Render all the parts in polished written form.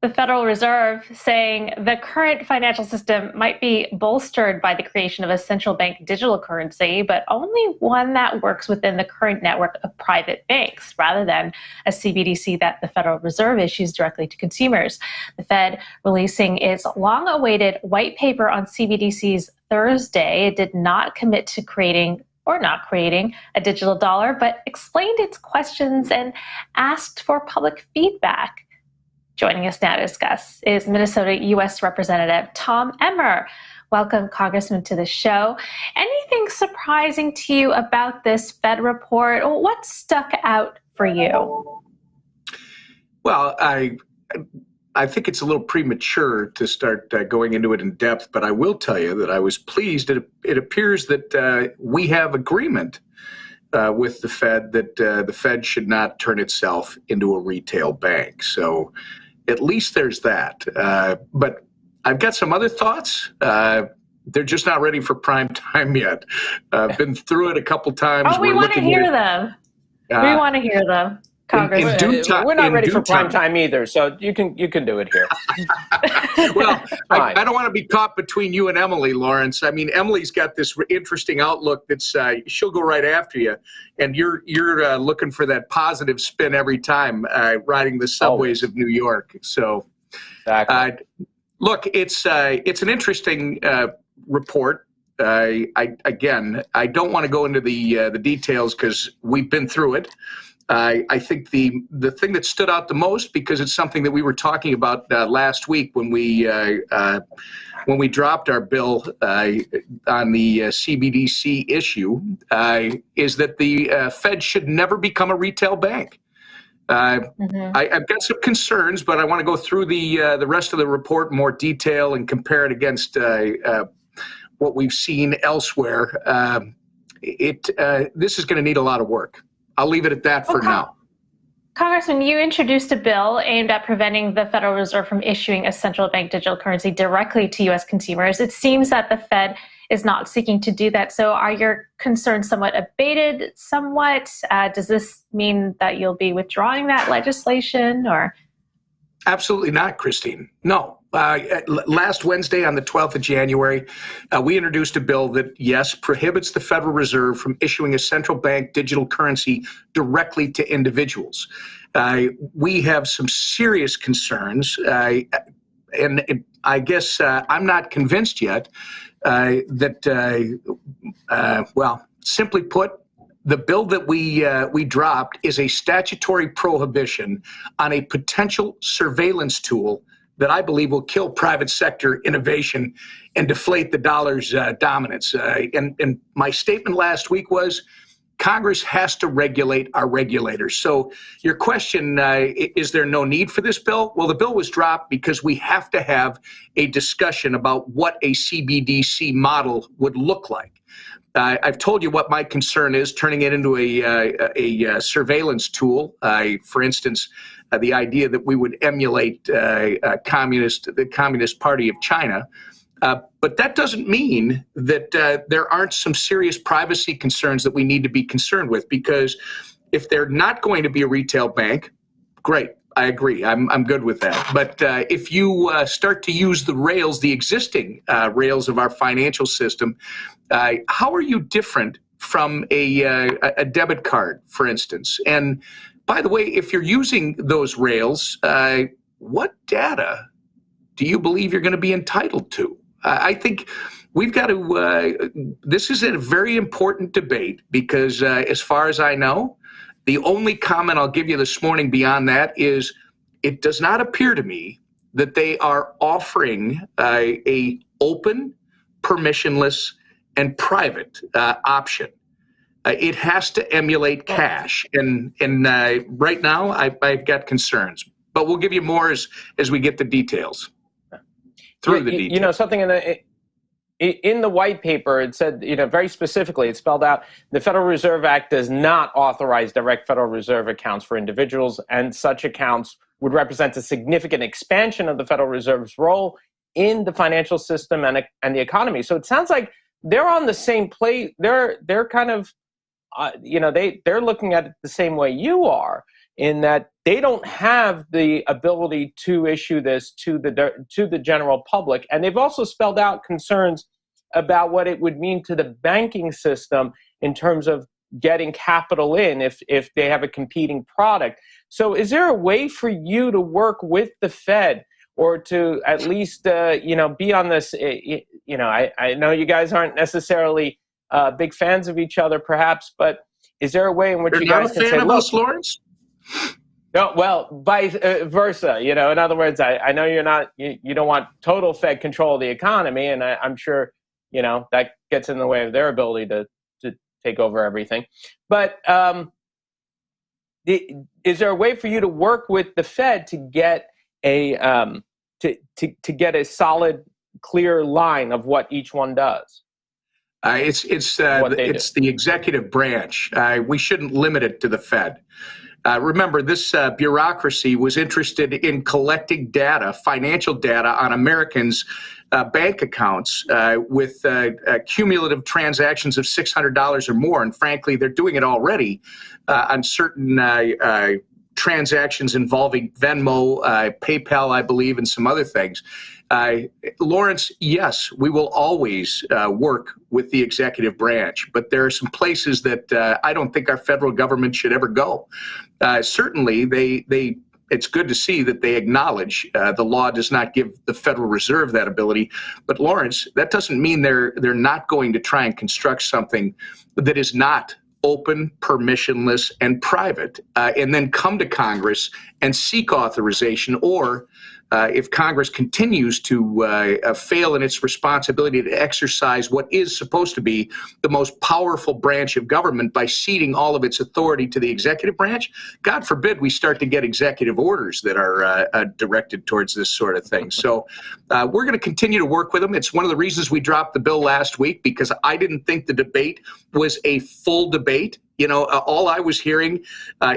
The Federal Reserve saying the current financial system might be bolstered by the creation of a central bank digital currency, but only one that works within the current network of private banks, rather than a CBDC that the Federal Reserve issues directly to consumers. The Fed releasing its long-awaited white paper on CBDCs Thursday. It did not commit to creating or not creating a digital dollar, but explained its questions and asked for public feedback. Joining us now to discuss is Minnesota U.S. Representative Tom Emmer. Welcome, Congressman, to the show. Anything surprising to you about this Fed report? What stuck out for you? Well, I think it's a little premature to start going into it in depth, but I will tell you that I was pleased. It appears that we have agreement with the Fed that the Fed should not turn itself into a retail bank. So at least there's that. But I've got some other thoughts. They're just not ready for prime time yet. I've been through it a couple times. Oh, we want to hear them. We want to hear them. Congressman. We're not ready for prime time either, so you can do it here. Well, I don't want to be caught between you and Emily, Lawrence. I mean, Emily's got this interesting outlook that's she'll go right after you, and you're looking for that positive spin every time riding the subways of New York. So, exactly. Look, it's an interesting report. I don't want to go into the details because we've been through it. I think the thing that stood out the most, because it's something that we were talking about last week when we dropped our bill on the CBDC issue, is that the Fed should never become a retail bank. I've got some concerns, but I want to go through the rest of the report in more detail and compare it against what we've seen elsewhere. This is going to need a lot of work. I'll leave it at that for now. Congressman, you introduced a bill aimed at preventing the Federal Reserve from issuing a central bank digital currency directly to U.S. consumers. It seems that the Fed is not seeking to do that. So are your concerns somewhat abated somewhat? Does this mean that you'll be withdrawing that legislation, or? Absolutely not, Christine. No. Last Wednesday, on the 12th of January, we introduced a bill that, yes, prohibits the Federal Reserve from issuing a central bank digital currency directly to individuals. We have some serious concerns, and I guess I'm not convinced yet well, simply put, the bill that we dropped is a statutory prohibition on a potential surveillance tool that I believe will kill private sector innovation and deflate the dollar's dominance. And my statement last week was Congress has to regulate our regulators. So your question, is there no need for this bill? Well, the bill was dropped because we have to have a discussion about what a CBDC model would look like. I've told you what my concern is, turning it into a surveillance tool. For instance, the idea that we would emulate the Communist Party of China. But that doesn't mean that there aren't some serious privacy concerns that we need to be concerned with, because if they're not going to be a retail bank, great. I agree. I'm good with that. But if you start to use the existing rails of our financial system, how are you different from a debit card, for instance? And by the way, if you're using those rails, what data do you believe you're going to be entitled to? I think we've got to, this is a very important debate, because as far as I know, the only comment I'll give you this morning beyond that is it does not appear to me that they are offering a open, permissionless, and private option. It has to emulate cash. And right now, I've got concerns. But we'll give you more as we get the details. Through the details. You know, something in the white paper, it said, very specifically, it spelled out, the Federal Reserve Act does not authorize direct Federal Reserve accounts for individuals, and such accounts would represent a significant expansion of the Federal Reserve's role in the financial system and the economy. So it sounds like they're on the same plate. They're kind of, they're looking at it the same way you are. in that they don't have the ability to issue this to the general public. And they've also spelled out concerns about what it would mean to the banking system in terms of getting capital in if they have a competing product. So is there a way for you to work with the Fed or to at least, be on this? I know you guys aren't necessarily big fans of each other, perhaps, but is there a way in which you guys can say, look, us, Lawrence? No, well, vice versa. In other words, I know you don't want total Fed control of the economy, and I'm sure, that gets in the way of their ability to take over everything. But is there a way for you to work with the Fed to get a to get a solid, clear line of what each one does? It's the executive branch. We shouldn't limit it to the Fed. Remember, this bureaucracy was interested in collecting data, financial data on Americans' bank accounts with cumulative transactions of $600 or more. And frankly, they're doing it already on certain transactions involving Venmo, PayPal, I believe, and some other things. Lawrence, yes, we will always work with the executive branch, but there are some places that I don't think our federal government should ever go. Certainly, it's good to see that they acknowledge the law does not give the Federal Reserve that ability. But Lawrence, that doesn't mean they're not going to try and construct something that is not open, permissionless, and private, and then come to Congress and seek authorization, or if Congress continues to fail in its responsibility to exercise what is supposed to be the most powerful branch of government by ceding all of its authority to the executive branch, God forbid we start to get executive orders that are directed towards this sort of thing. So we're going to continue to work with them. It's one of the reasons we dropped the bill last week, because I didn't think the debate was a full debate. All I was hearing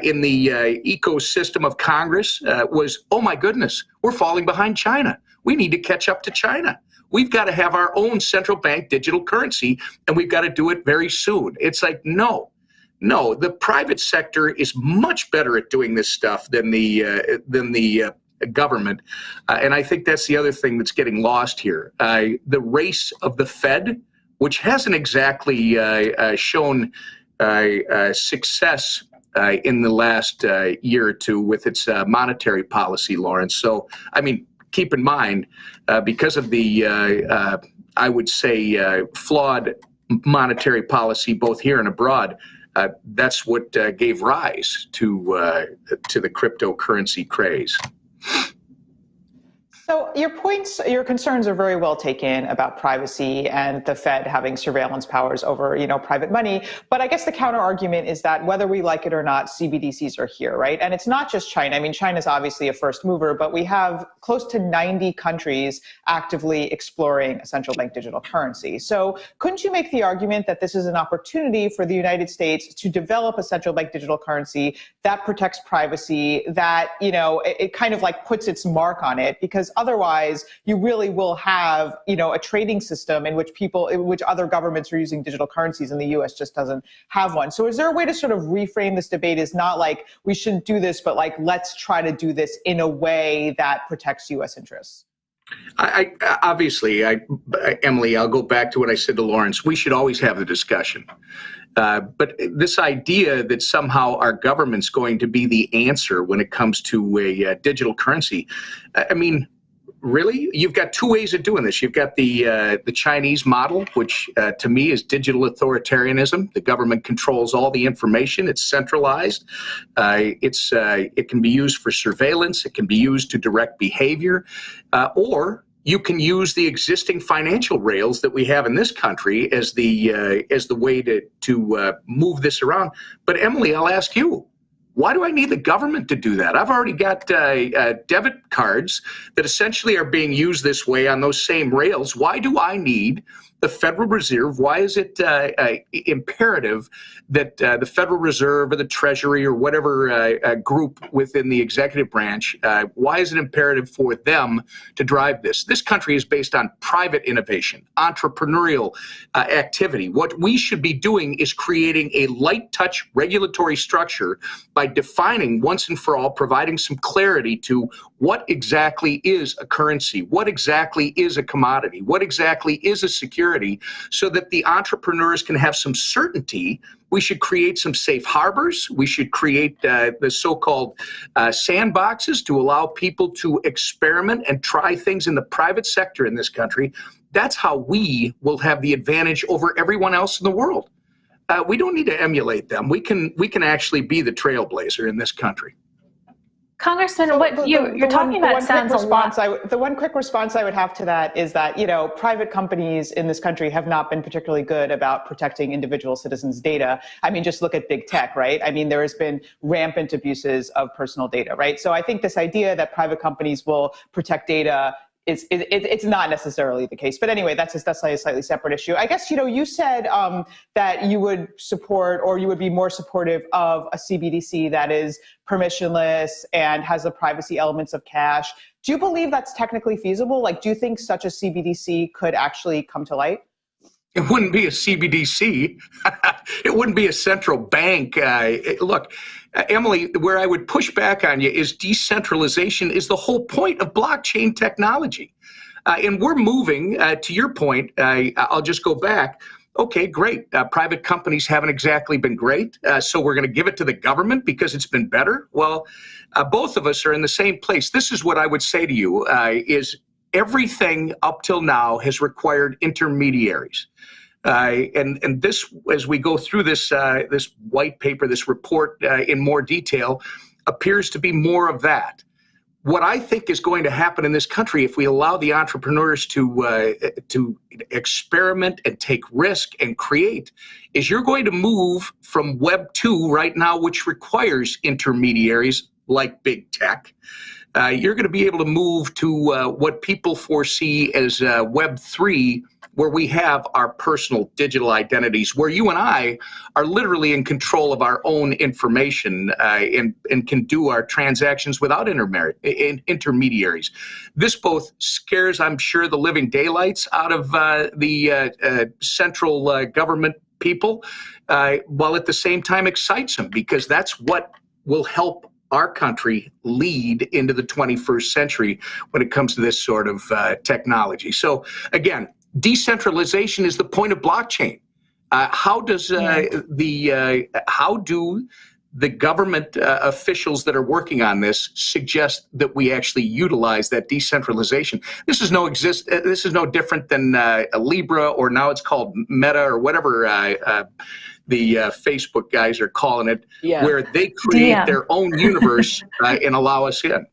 in the ecosystem of Congress was, oh my goodness, we're falling behind China. We need to catch up to China. We've got to have our own central bank digital currency, and we've got to do it very soon. It's like, no, the private sector is much better at doing this stuff than the government. And I think that's the other thing that's getting lost here. The race of the Fed, which hasn't exactly shown success in the last year or two with its monetary policy, Lawrence. So, keep in mind, because of the, I would say, flawed monetary policy both here and abroad, that's what gave rise to the cryptocurrency craze. So your concerns are very well taken about privacy and the Fed having surveillance powers over, private money. But I guess the counter argument is that whether we like it or not, CBDCs are here, right? And it's not just China. China's obviously a first mover, but we have close to 90 countries actively exploring a central bank digital currency. So couldn't you make the argument that this is an opportunity for the United States to develop a central bank digital currency that protects privacy, that, it kind of like puts its mark on it? Because otherwise, you really will have, a trading system in which other governments are using digital currencies, and the U.S. just doesn't have one. So is there a way to sort of reframe this debate as not like we shouldn't do this, but like let's try to do this in a way that protects U.S. interests? Emily, I'll go back to what I said to Lawrence. We should always have the discussion. But this idea that somehow our government's going to be the answer when it comes to a digital currency, really? You've got two ways of doing this. You've got the Chinese model, which to me is digital authoritarianism. The government controls all the information. It's centralized. It can be used for surveillance. It can be used to direct behavior, or you can use the existing financial rails that we have in this country as the way to move this around. But Emily, I'll ask you, why do I need the government to do that? I've already got debit cards that essentially are being used this way on those same rails. Why do I need the Federal Reserve? Why is it imperative that the Federal Reserve or the Treasury or whatever group within the executive branch, why is it imperative for them to drive this? This country is based on private innovation, entrepreneurial activity. What we should be doing is creating a light touch regulatory structure by defining once and for all, providing some clarity to what exactly is a currency, what exactly is a commodity, what exactly is a security, so that the entrepreneurs can have some certainty. We should create some safe harbors. We should create the so-called sandboxes to allow people to experiment and try things in the private sector in this country. That's how we will have the advantage over everyone else in the world. We don't need to emulate them. We can actually be the trailblazer in this country. Congressman, what you're talking about sounds a lot. The one quick response I would have to that is that, private companies in this country have not been particularly good about protecting individual citizens' data. I mean, just look at big tech, right? I mean, there has been rampant abuses of personal data, right? So I think this idea that private companies will protect data it's not necessarily the case. But anyway, that's a slightly separate issue. I guess, you said that you would support, or you would be more supportive of, a CBDC that is permissionless and has the privacy elements of cash. Do you believe that's technically feasible? Like, do you think such a CBDC could actually come to light? It wouldn't be a CBDC. It wouldn't be a central bank. Look, Emily, where I would push back on you is decentralization is the whole point of blockchain technology. And we're moving, to your point, I'll just go back. Okay, great. Private companies haven't exactly been great. So we're going to give it to the government because it's been better. Well, both of us are in the same place. This is what I would say to you is everything up till now has required intermediaries. And this, as we go through this this white paper, this report in more detail, appears to be more of that. What I think is going to happen in this country, if we allow the entrepreneurs to experiment and take risk and create, is you're going to move from Web 2 right now, which requires intermediaries like big tech. You're going to be able to move to what people foresee as Web 3, where we have our personal digital identities, where you and I are literally in control of our own information and can do our transactions without intermediaries. This both scares, I'm sure, the living daylights out of the central government people, while at the same time excites them, because that's what will help our country lead into the 21st century when it comes to this sort of technology. So again, decentralization is the point of blockchain. How do the government officials that are working on this suggest that we actually utilize that decentralization? This is no different than a Libra, or now it's called Meta, or whatever the Facebook guys are calling it, where they create their own universe and allow us in.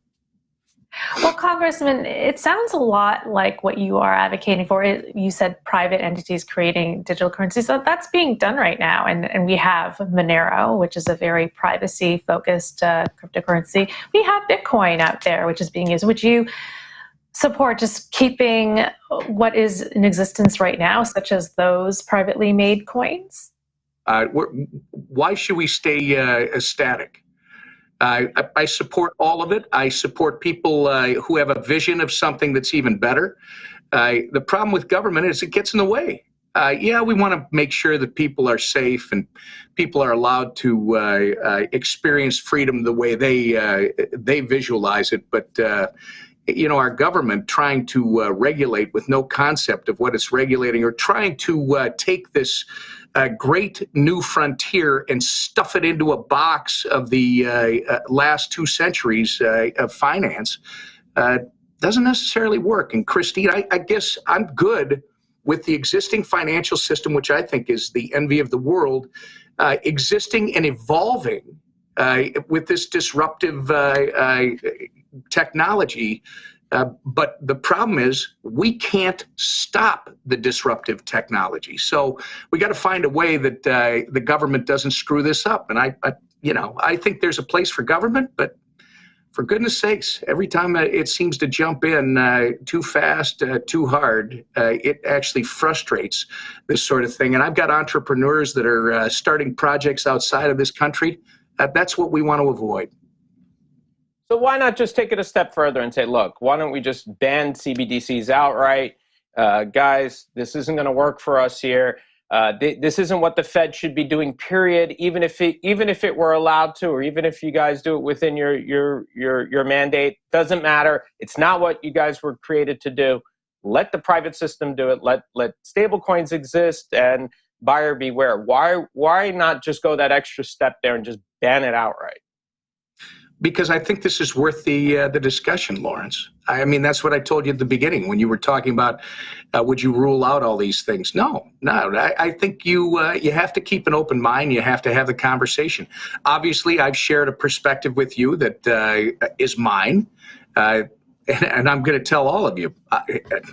Well, Congressman, it sounds a lot like what you are advocating for. You said private entities creating digital currency. So that's being done right now. And we have Monero, which is a very privacy-focused cryptocurrency. We have Bitcoin out there, which is being used. Would you support just keeping what is in existence right now, such as those privately made coins? Why should we stay static? I support all of it. I support people who have a vision of something that's even better. The problem with government is it gets in the way. We want to make sure that people are safe and people are allowed to experience freedom the way they visualize it. But our government trying to regulate with no concept of what it's regulating, or trying to take this great new frontier and stuff it into a box of the last 2 centuries of finance, doesn't necessarily work. And Christine, I guess I'm good with the existing financial system, which I think is the envy of the world, existing and evolving with this disruptive technology. But the problem is we can't stop the disruptive technology. So we got to find a way that the government doesn't screw this up. And I think there's a place for government, but for goodness sakes, every time it seems to jump in too fast, too hard, it actually frustrates this sort of thing. And I've got entrepreneurs that are starting projects outside of this country. That's what we want to avoid. So why not just take it a step further and say, look, why don't we just ban CBDCs outright? Guys, this isn't going to work for us here. This isn't what the Fed should be doing, period. Even if it were allowed to, or even if you guys do it within your mandate, doesn't matter. It's not what you guys were created to do. Let the private system do it. Let stable coins exist, and buyer beware. Why not just go that extra step there and just ban it outright? Because I think this is worth the discussion, Lawrence. I mean, that's what I told you at the beginning when you were talking about would you rule out all these things? No. I think you have to keep an open mind. You have to have the conversation. Obviously, I've shared a perspective with you that is mine. And I'm going to tell all of you,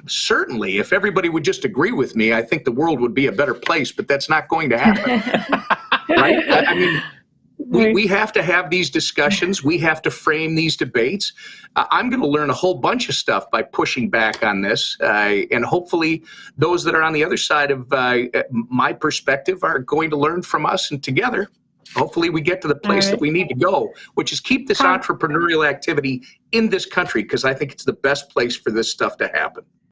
certainly, if everybody would just agree with me, I think the world would be a better place, but that's not going to happen. Right? I mean, we have to have these discussions. We have to frame these debates. I'm going to learn a whole bunch of stuff by pushing back on this. And hopefully those that are on the other side of my perspective are going to learn from us. And together, hopefully we get to the place that we need to go, which is keep this entrepreneurial activity in this country, because I think it's the best place for this stuff to happen.